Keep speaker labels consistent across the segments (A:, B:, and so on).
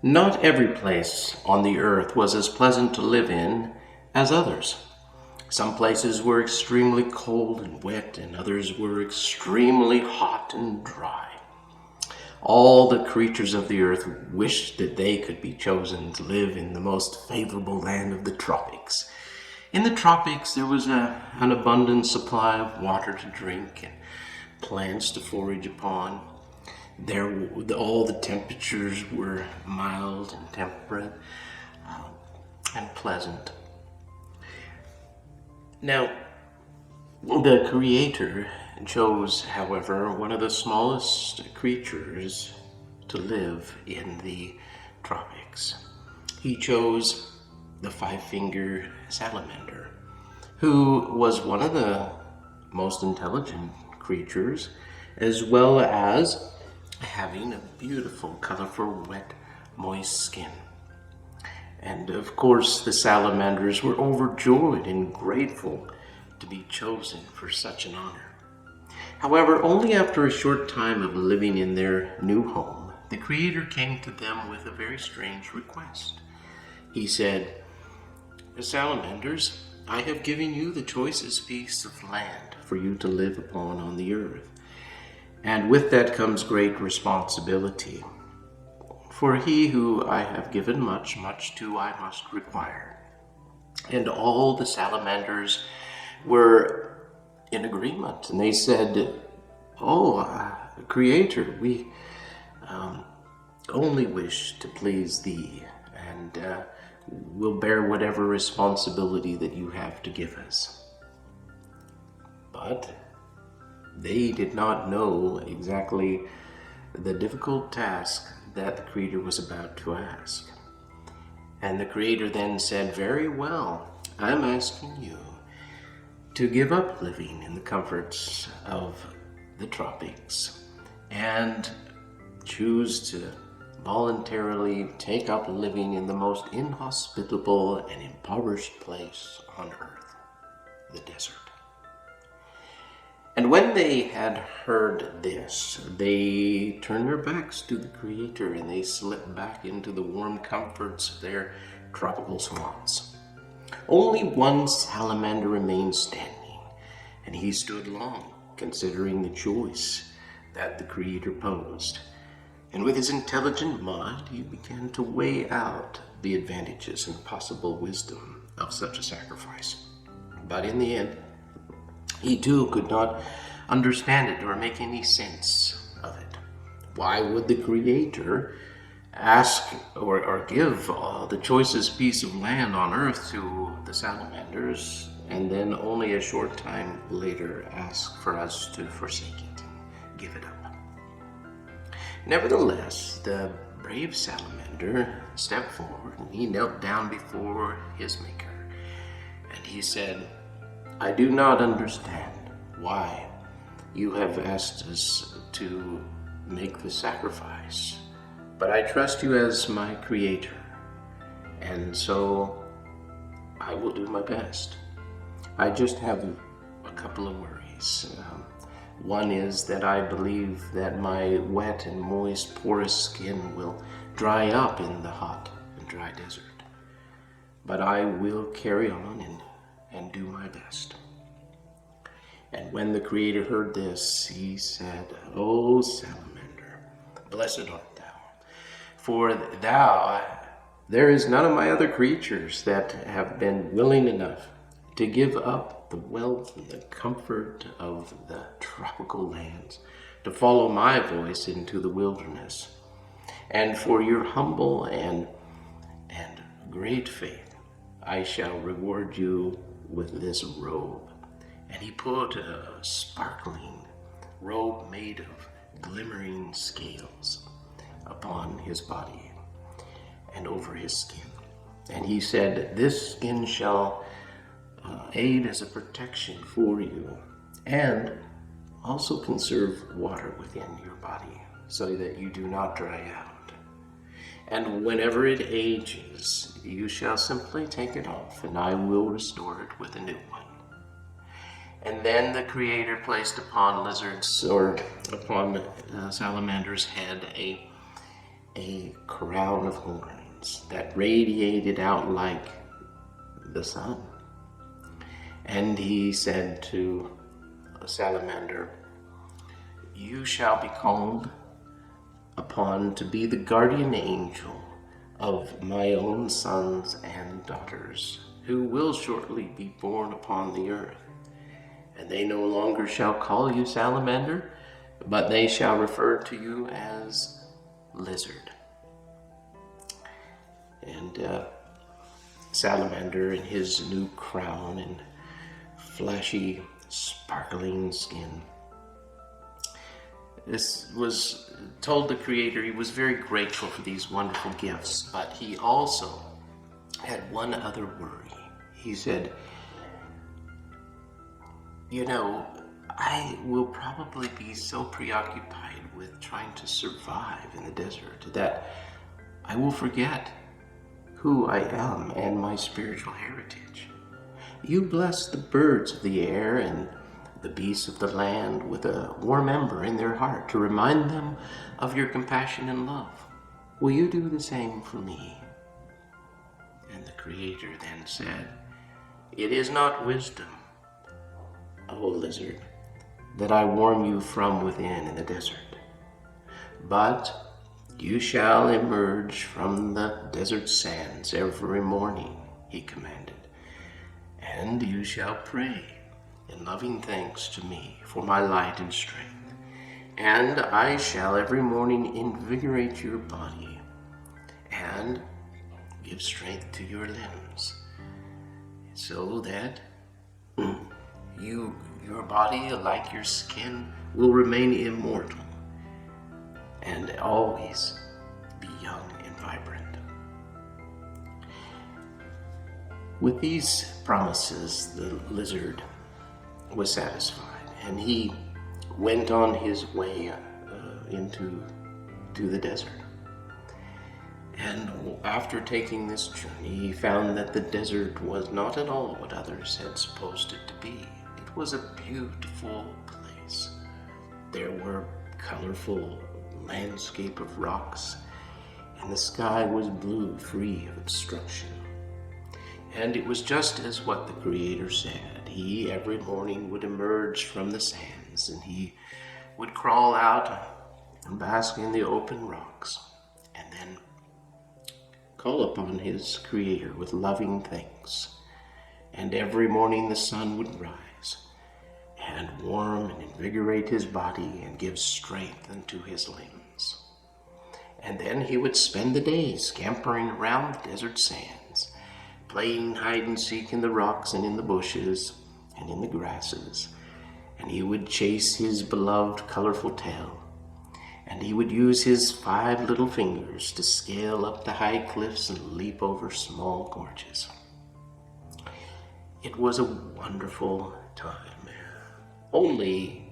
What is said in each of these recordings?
A: Not every place on the earth was as pleasant to live in as others. Some places were extremely cold and wet, and others were extremely hot and dry. All the creatures of the earth wished that they could be chosen to live in the most favorable land of the tropics. In the tropics, there was an abundant supply of water to drink and plants to forage upon. There, all the temperatures were mild and temperate and pleasant. Now, the Creator chose, however, one of the smallest creatures to live in the tropics. He chose the five-finger salamander, who was one of the most intelligent creatures, as well as having a beautiful, colorful, wet, moist skin. And of course, the salamanders were overjoyed and grateful to be chosen for such an honor. However, only after a short time of living in their new home, the Creator came to them with a very strange request. He said, "Salamanders, I have given you the choicest piece of land for you to live upon on the earth. And with that comes great responsibility. For he who I have given much, much too I must require." And all the salamanders were in agreement. And they said, Creator, we only wish to please thee, and will bear whatever responsibility that you have to give us. But they did not know exactly the difficult task that the Creator was about to ask. And the Creator then said, "Very well, I'm asking you to give up living in the comforts of the tropics and choose to voluntarily take up living in the most inhospitable and impoverished place on earth, the desert." And when they had heard this, they turned their backs to the Creator and they slipped back into the warm comforts of their tropical swamps. Only one salamander remained standing, and he stood long, considering the choice that the Creator posed. And with his intelligent mind, he began to weigh out the advantages and possible wisdom of such a sacrifice. But in the end, he too could not understand it or make any sense of it. Why would the Creator ask or give the choicest piece of land on earth to the salamanders, and then only a short time later ask for us to forsake it and give it up? Nevertheless, the brave salamander stepped forward and he knelt down before his Maker, and he said, "I do not understand why you have asked us to make the sacrifice, but I trust you as my Creator, and so I will do my best. I just have a couple of worries. One is that I believe that my wet and moist, porous skin will dry up in the hot and dry desert, but I will carry on and do my best." And when the Creator heard this, he said, "O salamander, blessed art thou, for there is none of my other creatures that have been willing enough to give up the wealth and the comfort of the tropical lands to follow my voice into the wilderness. And for your humble and great faith, I shall reward you with this robe." And he put a sparkling robe made of glimmering scales upon his body and over his skin. And he said, "This skin shall aid as a protection for you, and also conserve water within your body, so that you do not dry out. And whenever it ages, you shall simply take it off, and I will restore it with a new one." And then the Creator placed upon lizards or upon salamanders' head a crown of horns that radiated out like the sun. And he said to a salamander, "You shall be called upon to be the guardian angel of my own sons and daughters, who will shortly be born upon the earth. And they no longer shall call you salamander, but they shall refer to you as lizard." And salamander, in his new crown and flashy, sparkling skin, this was told the Creator he was very grateful for these wonderful gifts, but he also had one other worry. He said, I will probably be so preoccupied with trying to survive in the desert that I will forget who I am and my spiritual heritage. You bless the birds of the air and the beasts of the land with a warm ember in their heart to remind them of your compassion and love. Will you do the same for me? And the Creator then said, "It is not wisdom, O lizard, that I warm you from within in the desert, but you shall emerge from the desert sands every morning," he commanded, "and you shall pray in loving thanks to me for my light and strength, and I shall every morning invigorate your body and give strength to your limbs, so that your body, like your skin, will remain immortal and always be young and vibrant." With these promises, the lizard was satisfied, and he went on his way into the desert. And after taking this journey, he found that the desert was not at all what others had supposed it to be. It was a beautiful place. There were colorful landscape of rocks, and the sky was blue, free of obstruction. And it was just as what the Creator said. He every morning would emerge from the sands, and he would crawl out and bask in the open rocks, and then call upon his Creator with loving thanks. And every morning the sun would rise and warm and invigorate his body and give strength unto his limbs. And then he would spend the day scampering around the desert sands, playing hide and seek in the rocks and in the bushes and in the grasses. And he would chase his beloved colorful tail, and he would use his 5 little fingers to scale up the high cliffs and leap over small gorges. It was a wonderful time. Only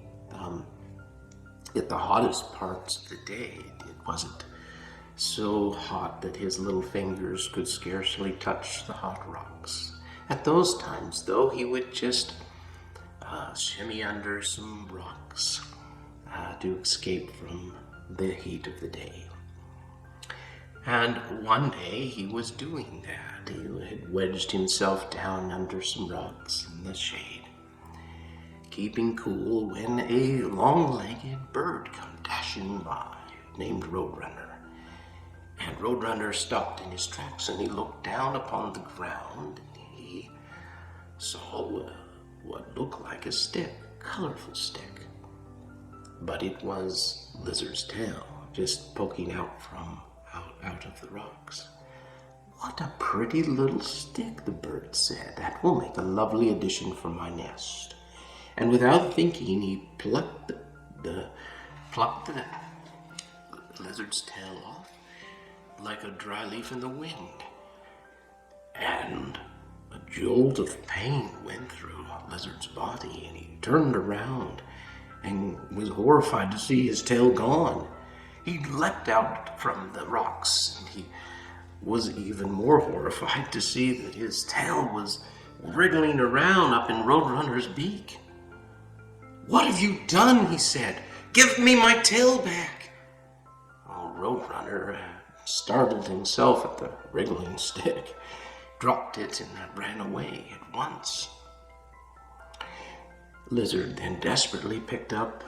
A: at the hottest parts of the day, it wasn't so hot that his little fingers could scarcely touch the hot rocks. At those times, though, he would just shimmy under some rocks to escape from the heat of the day. And one day he was doing that. He had wedged himself down under some rocks in the shade, keeping cool, when a long-legged bird come dashing by named Roadrunner. And Roadrunner stopped in his tracks, and he looked down upon the ground, and he saw what looked like a stick, a colorful stick. But it was Lizard's tail, just poking out of the rocks. "What a pretty little stick," the bird said. "That will make a lovely addition for my nest." And without thinking, he plucked the lizard's tail off like a dry leaf in the wind. And a jolt of pain went through Lizard's body, and he turned around and was horrified to see his tail gone. He leapt out from the rocks, and he was even more horrified to see that his tail was wriggling around up in Roadrunner's beak. "What have you done?" he said. "Give me my tail back." Oh, roadrunner startled himself at the wriggling stick, dropped it, and ran away at once. Lizard then desperately picked up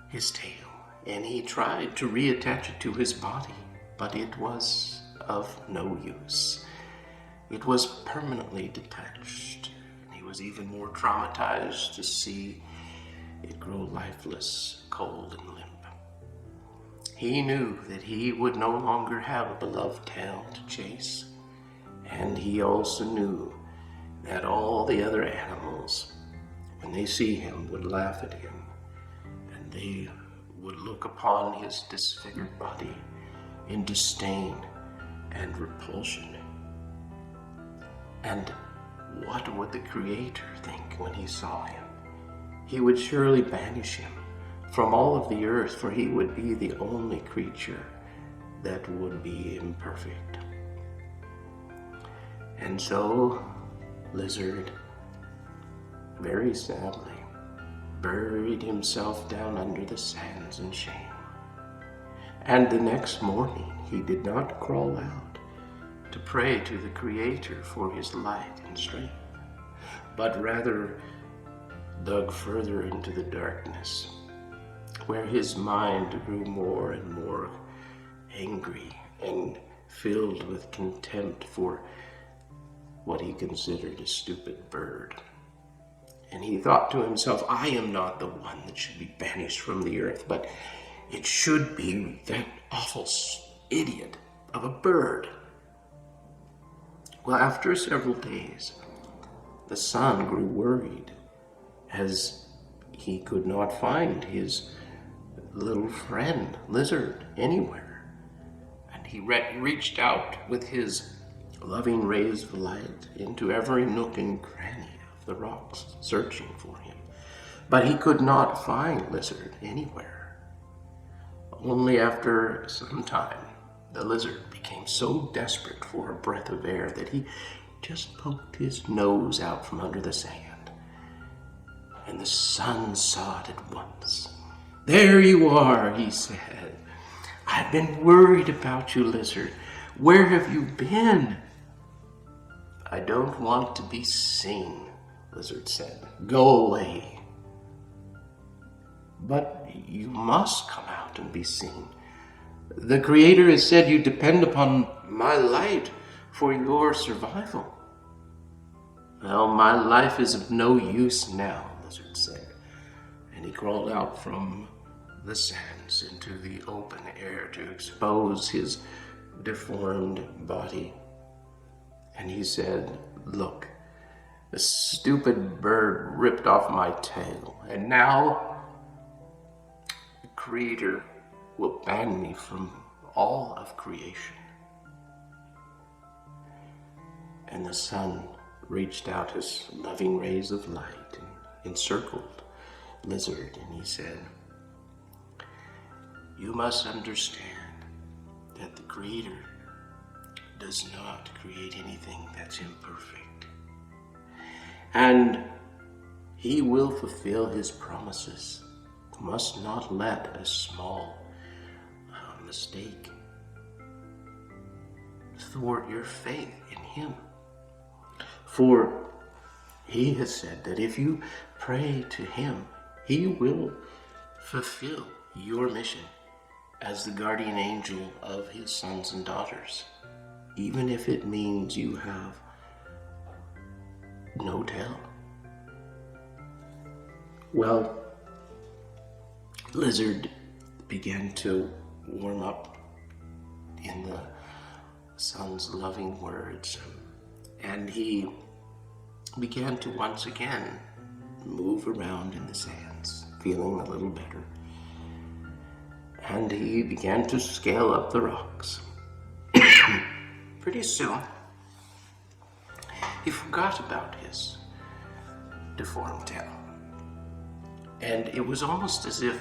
A: his tail, and he tried to reattach it to his body, but it was of no use. It was permanently detached, and he was even more traumatized to see it grow lifeless, cold, and limp. He knew that he would no longer have a beloved tail to chase, and he also knew that all the other animals, when they see him, would laugh at him, and they would look upon his disfigured body in disdain and repulsion. And what would the Creator think when he saw him? He would surely banish him from all of the earth, for he would be the only creature that would be imperfect. And so, Lizard, very sadly, buried himself down under the sands in shame. And the next morning, he did not crawl out to pray to the Creator for his light and strength, but rather dug further into the darkness, where his mind grew more and more angry and filled with contempt for what he considered a stupid bird. And he thought to himself, I am not the one that should be banished from the earth, but it should be that awful idiot of a bird. Well, after several days, the sun grew worried as he could not find his little friend, Lizard, anywhere. And he reached out with his loving rays of light into every nook and cranny of the rocks, searching for him. But he could not find Lizard anywhere. Only after some time, the Lizard became so desperate for a breath of air that he just poked his nose out from under the sand. And the sun saw it at once. There you are, he said. I've been worried about you, Lizard. Where have you been? I don't want to be seen, Lizard said. Go away. But you must come out and be seen. The Creator has said you depend upon my light for your survival. Well, my life is of no use now, Lizard said. And he crawled out from the sands into the open air to expose his deformed body. And he said, look, the stupid bird ripped off my tail, and now the Creator will ban me from all of creation. And the sun reached out his loving rays of light and encircled Lizard, and he said, you must understand that the Creator does not create anything that's imperfect. And he will fulfill his promises. You must not let a small mistake thwart your faith in him. For he has said that if you pray to him, he will fulfill your mission as the guardian angel of his sons and daughters, even if it means you have no tail. Well, Lizard began to warm up in the sun's loving words, and he began to once again move around in the sands, feeling a little better. And he began to scale up the rocks. Pretty soon, he forgot about his deformed tail. And it was almost as if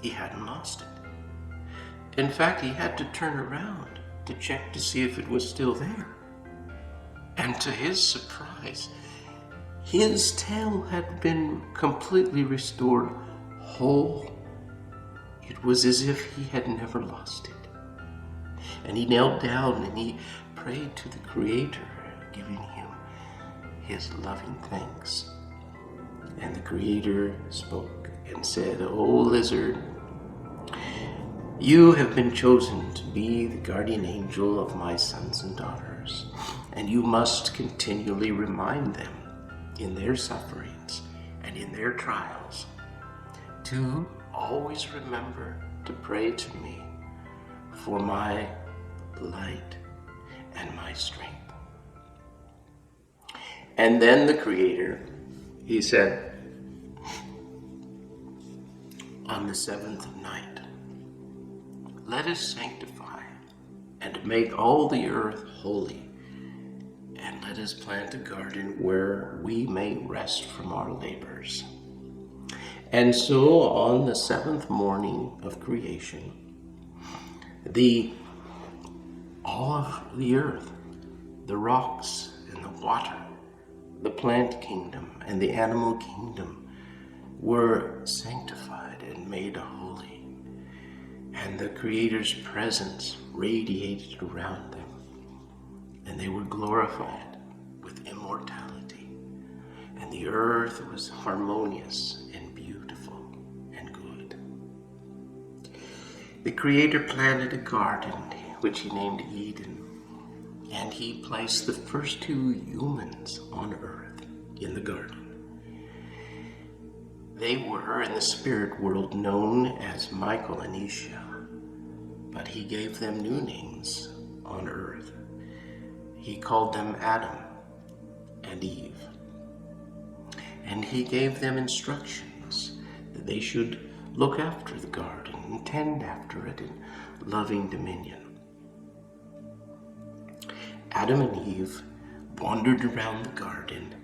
A: he hadn't lost it. In fact, he had to turn around to check to see if it was still there. And to his surprise, his tail had been completely restored whole. It was as if he had never lost it. And he knelt down and he prayed to the Creator, giving him his loving thanks. And the Creator spoke and said, "O lizard, you have been chosen to be the guardian angel of my sons and daughters, and you must continually remind them in their sufferings and in their trials to always remember to pray to me for my light and my strength." And then the Creator, he said, "On the seventh night, let us sanctify and make all the earth holy, and let us plant a garden where we may rest from our labors." And so on the seventh morning of creation, all of the earth, the rocks and the water, the plant kingdom and the animal kingdom were sanctified and made holy, and the Creator's presence radiated around them, and they were glorified with immortality, and the earth was harmonious and beautiful and good. The Creator planted a garden which he named Eden, and he placed the first two humans on earth in the garden. They were in the spirit world known as Michael and Isha, but he gave them new names on earth. He called them Adam and Eve, and he gave them instructions that they should look after the garden and tend after it in loving dominion. Adam and Eve wandered around the garden,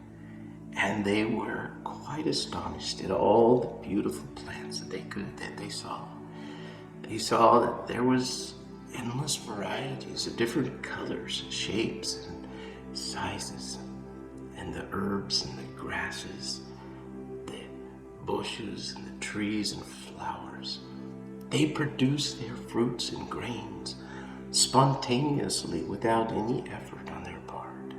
A: and they were quite astonished at all the beautiful plants that they saw. They saw that there was endless varieties of different colors, shapes, and sizes, and the herbs and the grasses, the bushes and the trees and flowers. They produced their fruits and grains spontaneously without any effort on their part.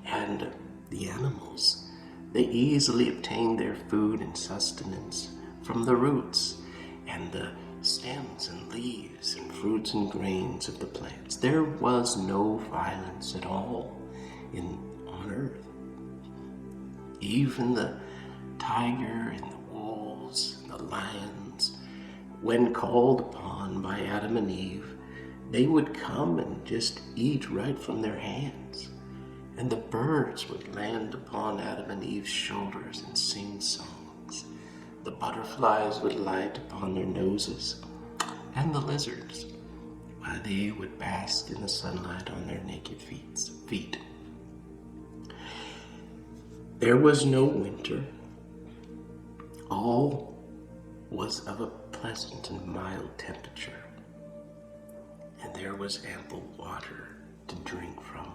A: And the animals, they easily obtained their food and sustenance from the roots and the stems and leaves and fruits and grains of the plants. There was no violence at all on earth. Even the tiger and the wolves and the lions, when called upon by Adam and Eve, they would come and just eat right from their hands. And the birds would land upon Adam and Eve's shoulders and sing songs. The butterflies would light upon their noses, and the lizards, while they would bask in the sunlight on their naked feet. There was no winter. All was of a pleasant and mild temperature, and there was ample water to drink from.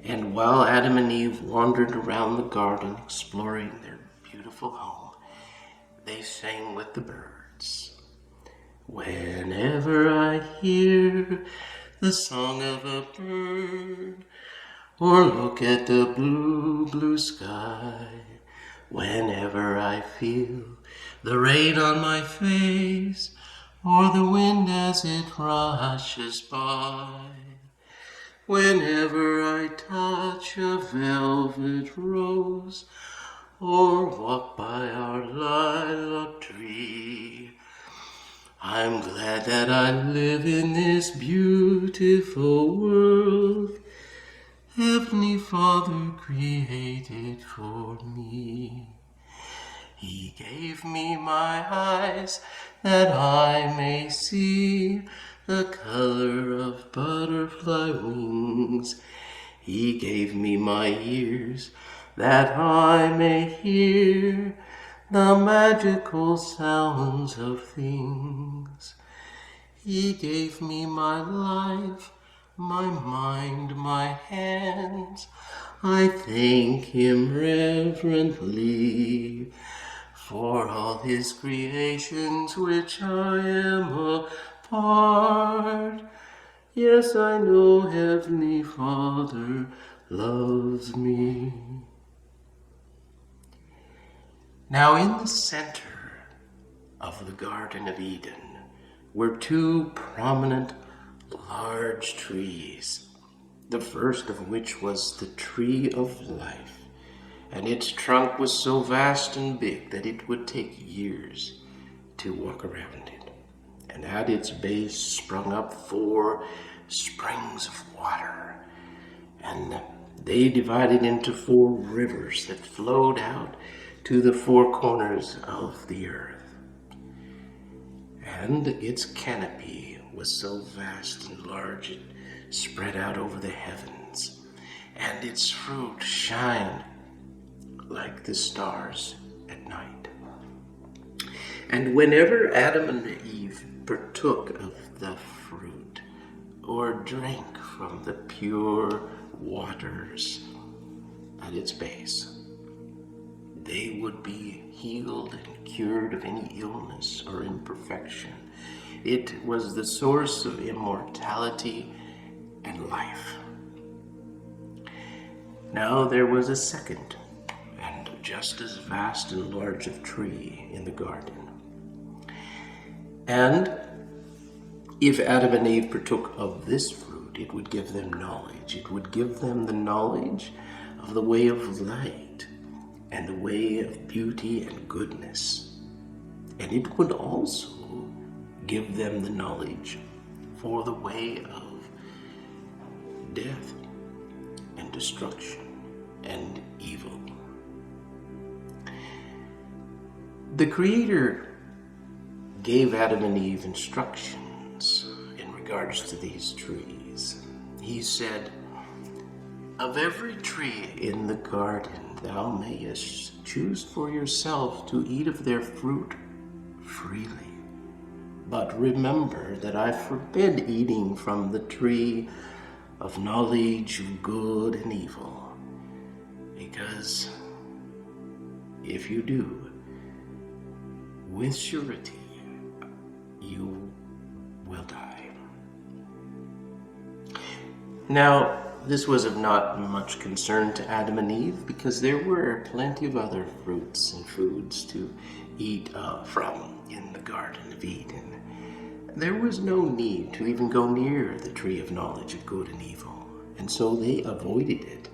A: And while Adam and Eve wandered around the garden exploring their beautiful home, they sang with the birds. "Whenever I hear the song of a bird, or look at the blue, blue sky, whenever I feel the rain on my face, or the wind as it rushes by, whenever I touch a velvet rose, or walk by our lilac tree, I'm glad that I live in this beautiful world Heavenly Father created for me. He gave me my eyes that I may see the color of butterfly wings. He gave me my ears that I may hear the magical sounds of things. He gave me my life, my mind, my hands. I thank him reverently for all his creations which I am a part. Yes, I know Heavenly Father loves me. Now, in the center of the Garden of Eden were two prominent, large trees, the first of which was the tree of life, and its trunk was so vast and big that it would take years to walk around it. And at its base sprung up 4 springs of water, and they divided into 4 rivers that flowed out to the 4 corners of the earth. And its canopy was so vast and large it spread out over the heavens, and its fruit shined like the stars at night. And whenever Adam and Eve partook of the fruit or drank from the pure waters at its base, they would be healed and cured of any illness or imperfection. It was the source of immortality and life. Now there was a second and just as vast and large of tree in the garden. And if Adam and Eve partook of this fruit, it would give them knowledge. It would give them the knowledge of the way of light and the way of beauty and goodness. And it would also give them the knowledge for the way of death and destruction and evil. The Creator gave Adam and Eve instructions in regards to these trees. He said, "Of every tree in the garden thou mayest choose for yourself to eat of their fruit freely. But remember that I forbid eating from the tree of knowledge of good and evil, because if you do, with surety you will die." Now, this was of not much concern to Adam and Eve, because there were plenty of other fruits and foods to eat from in the Garden of Eden. There was no need to even go near the tree of knowledge of good and evil, and so they avoided it,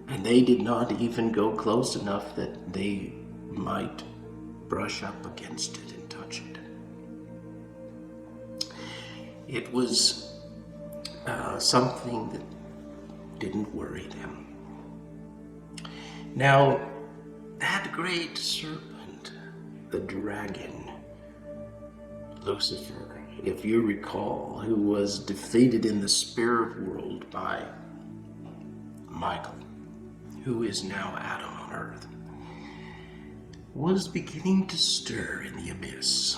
A: and they did not even go close enough that they might brush up against it and touch it. It was something that didn't worry them. Now, that great serpent, the dragon, Lucifer, if you recall, who was defeated in the spirit world by Michael, who is now Adam on earth, was beginning to stir in the abyss.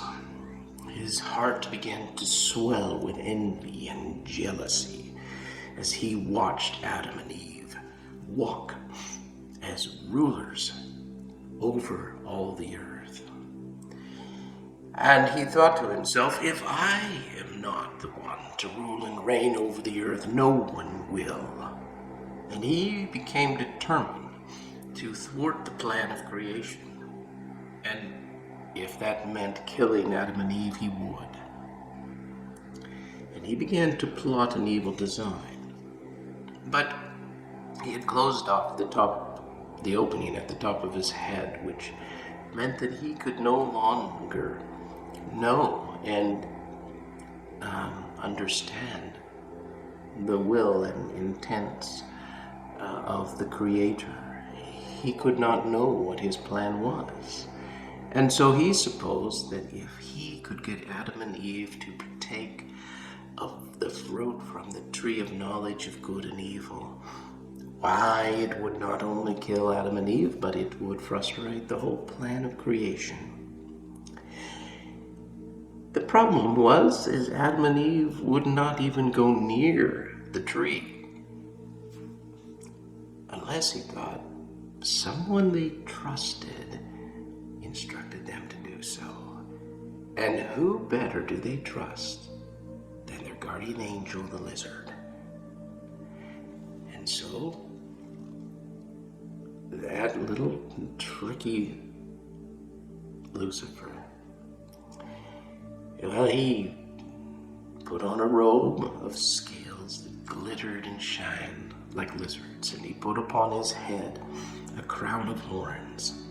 A: His heart began to swell with envy and jealousy as he watched Adam and Eve walk as rulers over all the earth. And he thought to himself, if I am not the one to rule and reign over the earth, no one will. And he became determined to thwart the plan of creation. And if that meant killing Adam and Eve, he would. And he began to plot an evil design. But he had closed off the opening at the top of his head, which meant that he could no longer know and understand the will and intents of the Creator. He could not know what his plan was. And so he supposed that if he could get Adam and Eve to partake of the fruit from the tree of knowledge of good and evil, why, it would not only kill Adam and Eve, but it would frustrate the whole plan of creation. The problem was, is Adam and Eve would not even go near the tree, unless he thought someone they trusted instructed them to do so. And who better do they trust than their guardian angel, the lizard. And so, that little tricky Lucifer, well, he put on a robe of scales that glittered and shined like lizards, and he put upon his head a crown of horns.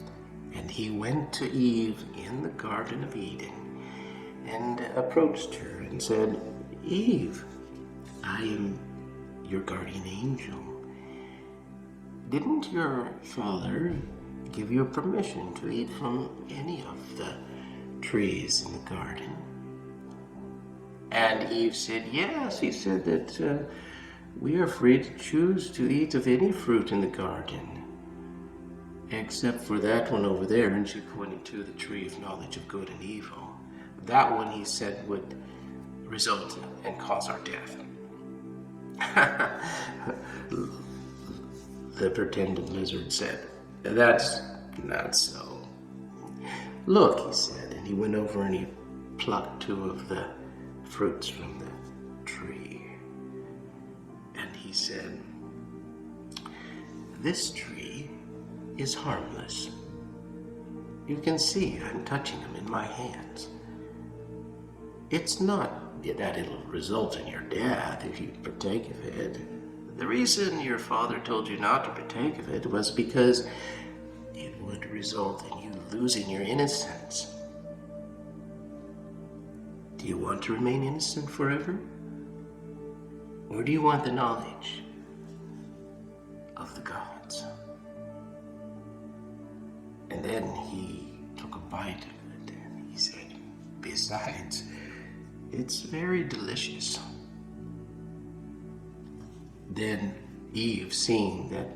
A: And he went to Eve in the Garden of Eden and approached her and said, Eve, I am your guardian angel. Didn't your father give you permission to eat from any of the trees in the garden? And Eve said, yes. He said that we are free to choose to eat of any fruit in the garden, except for that one over there. And she pointed to the tree of knowledge of good and evil. That one, he said, would result and cause our death. The pretended lizard said, that's not so. Look, he said, and he went over and he plucked 2 of the fruits from the tree. And he said, this tree is harmless. You can see I'm touching them in my hands. It's not that it'll result in your death if you partake of it. The reason your father told you not to partake of it was because it would result in you losing your innocence. Do you want to remain innocent forever? Or do you want the knowledge of the gods? And then he took a bite of it and he said, besides, it's very delicious. Then Eve, seeing that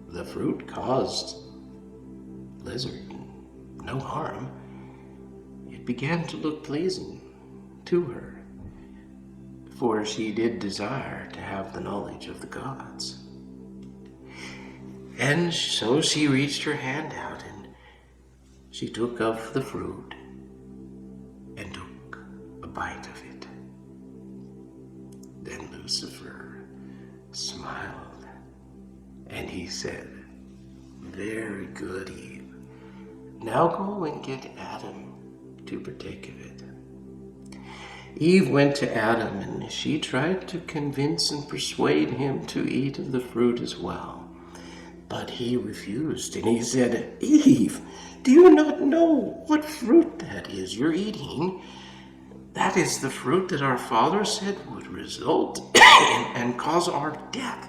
A: the fruit caused lizard no harm, it began to look pleasing to her, for she did desire to have the knowledge of the gods. And so she reached her hand out and she took of the fruit and took a bite of it. Then Lucifer smiled and he said, very good, Eve. Now go and get Adam to partake of it. Eve went to Adam and she tried to convince and persuade him to eat of the fruit as well. But he refused and he said, Eve, do you not know what fruit that is you're eating? That is the fruit that our father said would result and cause our death.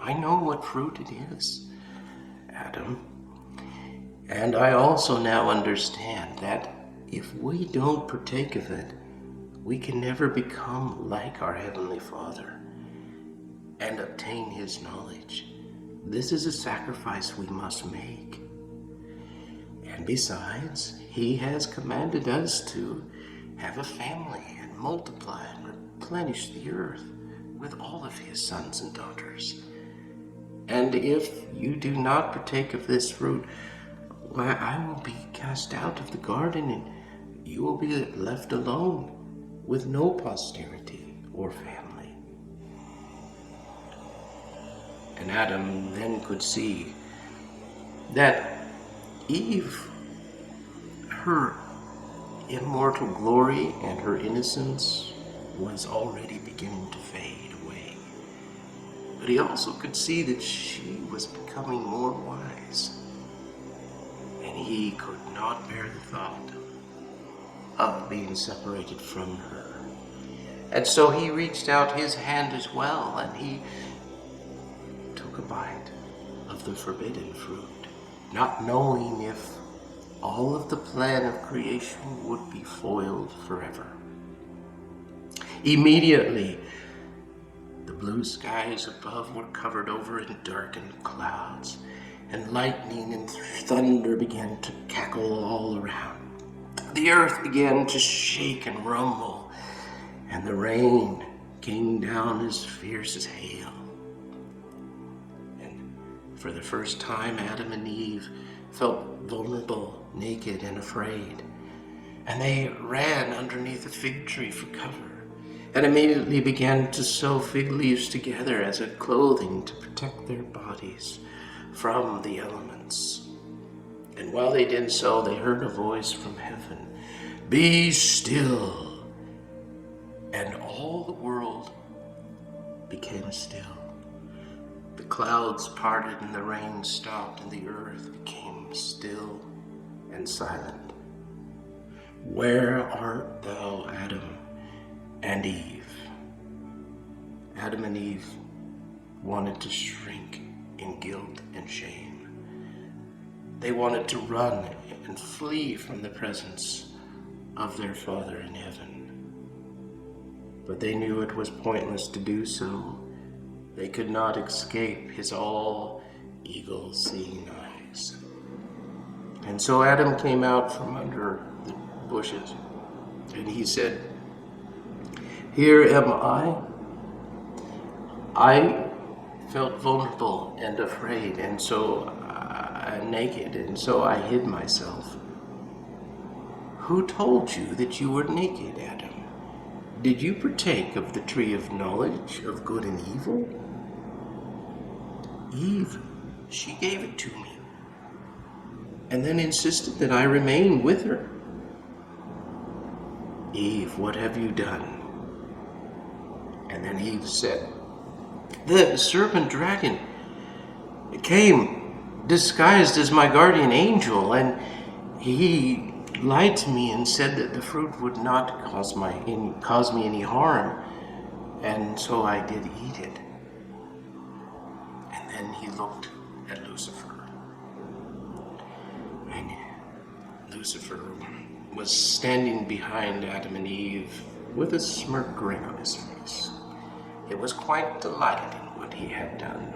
A: I know what fruit it is, Adam. And I also now understand that if we don't partake of it, we can never become like our Heavenly Father and obtain His knowledge. This is a sacrifice we must make. And besides, He has commanded us to have a family and multiply and replenish the earth with all of His sons and daughters. And if you do not partake of this fruit, why, I will be cast out of the garden and you will be left alone with no posterity or family. And Adam then could see that Eve, her immortal glory and her innocence was already beginning to fade away. But he also could see that she was becoming more wise. And he could not bear the thought of being separated from her. And so he reached out his hand as well, and he took a bite of the forbidden fruit, not knowing if all of the plan of creation would be foiled forever. Immediately, the blue skies above were covered over in darkened clouds, and lightning and thunder began to cackle all around. The earth began to shake and rumble, and the rain came down as fierce as hail. And for the first time, Adam and Eve felt vulnerable, naked, and afraid. And they ran underneath a fig tree for cover, and immediately began to sew fig leaves together as a clothing to protect their bodies from the elements. And while they did so, they heard a voice from heaven, "Be still." And all the world became still. The clouds parted and the rain stopped and the earth became still and silent. "Where art thou, Adam and Eve?" Adam and Eve wanted to shrink in guilt and shame. They wanted to run and flee from the presence of their Father in heaven. But they knew it was pointless to do so. They could not escape his all-eagle-seeing eyes. And so Adam came out from under the bushes, and he said, "Here am I." I felt vulnerable and afraid, and so I'm naked, and so I hid myself. "Who told you that you were naked, Adam? Did you partake of the tree of knowledge of good and evil?" "Eve, she gave it to me, and then insisted that I remain with her." "Eve, what have you done?" And then Eve said, "The serpent dragon came disguised as my guardian angel, and he lied to me and said that the fruit would not cause me any harm, and so I did eat it." And then he looked at Lucifer, and Lucifer was standing behind Adam and Eve with a smirk grin on his face. He was quite delighted in what he had done.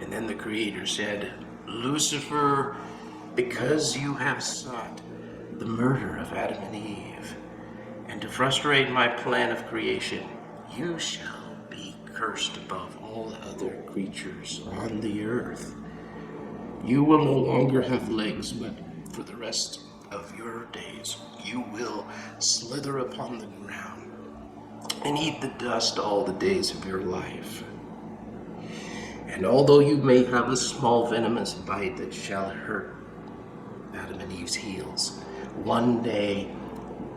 A: And then the Creator said, "Lucifer, because you have sought the murder of Adam and Eve, and to frustrate my plan of creation, you shall be cursed above all other creatures on the earth. You will no longer have legs, but for the rest of your days you will slither upon the ground and eat the dust all the days of your life. And although you may have a small venomous bite that shall hurt Adam and Eve's heels, one day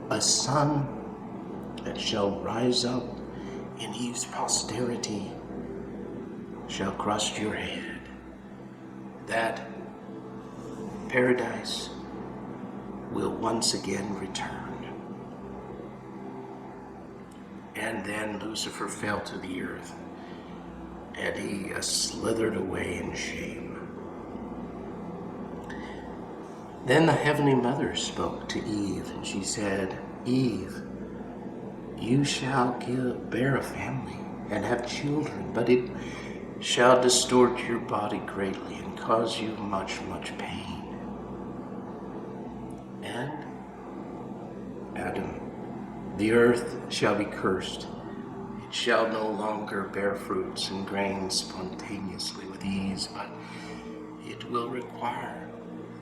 A: a son that shall rise up in Eve's posterity shall crush your head. That paradise will once again return." And then Lucifer fell to the earth, and he slithered away in shame. Then the Heavenly Mother spoke to Eve, and she said, "Eve, you shall bear a family and have children, but it shall distort your body greatly and cause you much, much pain. And Adam, the earth shall be cursed. It shall no longer bear fruits and grains spontaneously with ease, but it will require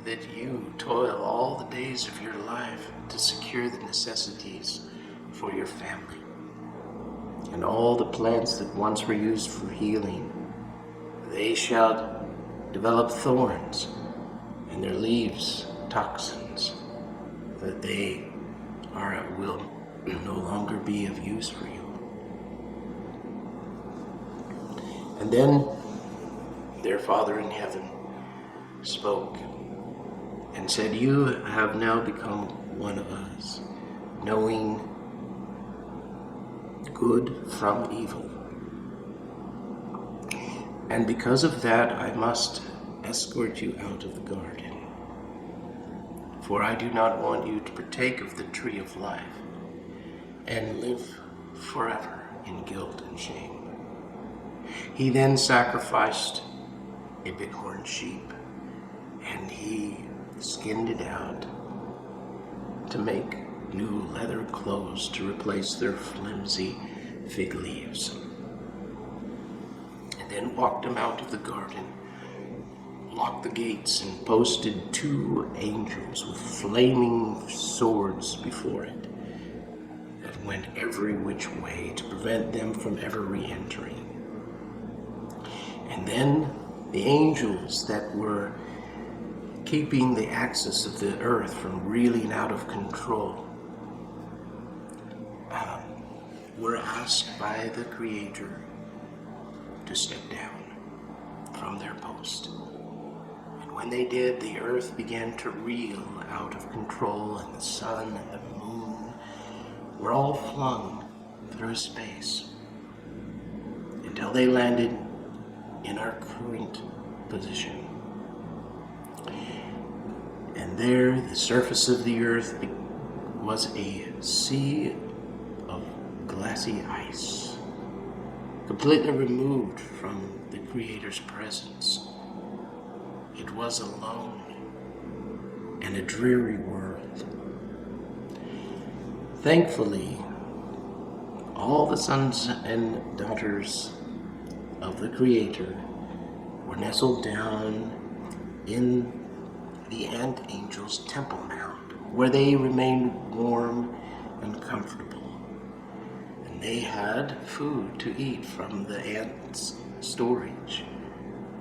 A: that you toil all the days of your life to secure the necessities for your family. And all the plants that once were used for healing, they shall develop thorns, and their leaves toxins, that they will no longer be of use for you." And then their Father in heaven spoke and said, "You have now become one of us, knowing good from evil. And because of that, I must escort you out of the garden. For I do not want you to partake of the tree of life and live forever in guilt and shame." He then sacrificed a bighorn sheep, and he skinned it out to make new leather clothes to replace their flimsy fig leaves, and then walked him out of the garden, locked the gates and posted 2 angels with flaming swords before it that went every which way to prevent them from ever re-entering. And then the angels that were keeping the axis of the earth from reeling out of control were asked by the Creator to step down from their post. And when they did, the earth began to reel out of control, and the sun and the moon were all flung through space until they landed in our current position. And there, the surface of the earth was a sea of glassy ice, completely removed from the Creator's presence. It was alone and a dreary world. Thankfully, all the sons and daughters of the Creator were nestled down in the ant angels' temple mound, where they remained warm and comfortable. And they had food to eat from the ants' storage.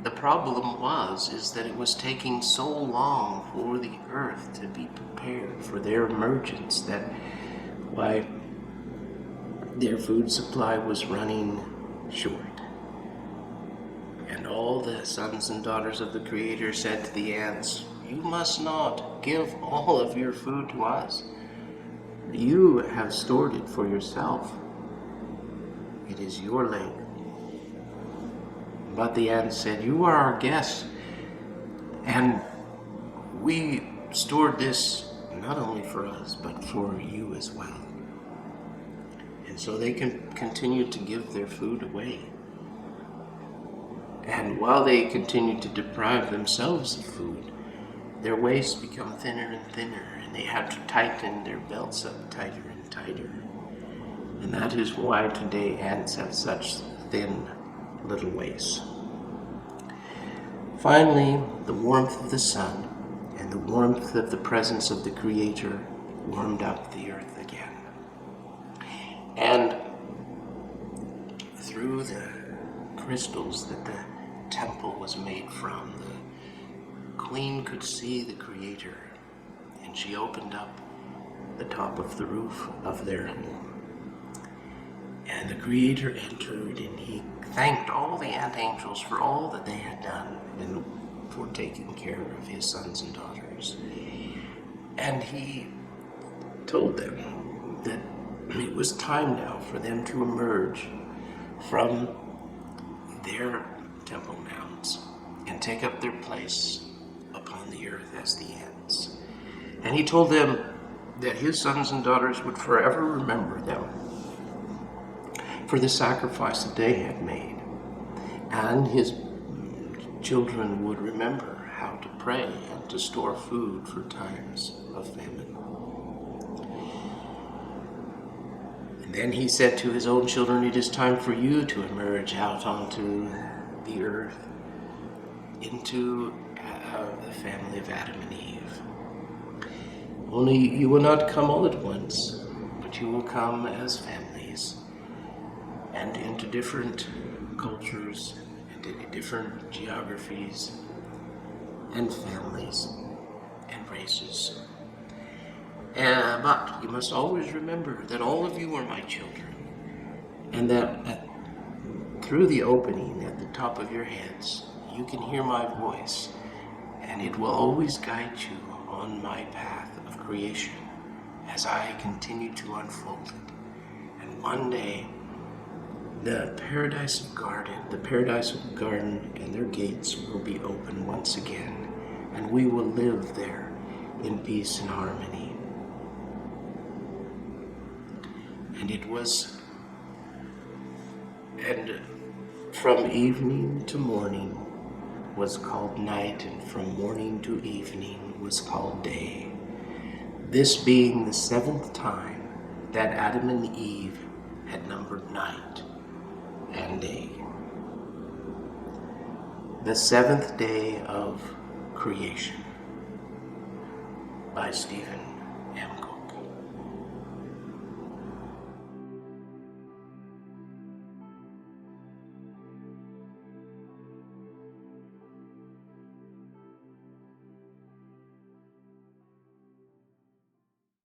A: The problem is that it was taking so long for the earth to be prepared for their emergence that their food supply was running short. And all the sons and daughters of the Creator said to the ants, "You must not give all of your food to us. You have stored it for yourself. It is your land." But the ants said, "You are our guests, and we stored this not only for us, but for you as well." And so they continued to give their food away. And while they continued to deprive themselves of food, their waists become thinner and thinner, and they had to tighten their belts up tighter and tighter. And that is why today ants have such thin little waists. Finally, the warmth of the sun and the warmth of the presence of the Creator warmed up the earth again. And through the crystals that the temple was made from, the queen could see the Creator, and she opened up the top of the roof of their home. And the Creator entered, and he thanked all the ant angels for all that they had done and for taking care of his sons and daughters. And he told them that it was time now for them to emerge from their temple mounds and take up their place upon the earth as the ants. And he told them that his sons and daughters would forever remember them for the sacrifice that they had made. And his children would remember how to pray and to store food for times of famine. And then he said to his own children, "It is time for you to emerge out onto the earth, into the family of Adam and Eve. Only you will not come all at once, but you will come as families, and into different cultures, and different geographies, and families, and races. But you must always remember that all of you are my children, and that through the opening at the top of your heads, you can hear my voice, and it will always guide you on my path of creation as I continue to unfold it. And one day, the paradise of garden and their gates will be open once again, and we will live there in peace and harmony." And from evening to morning was called night, and from morning to evening was called day. This being the 7th time that Adam and Eve had numbered night and day. The Seventh Day of Creation by Stephen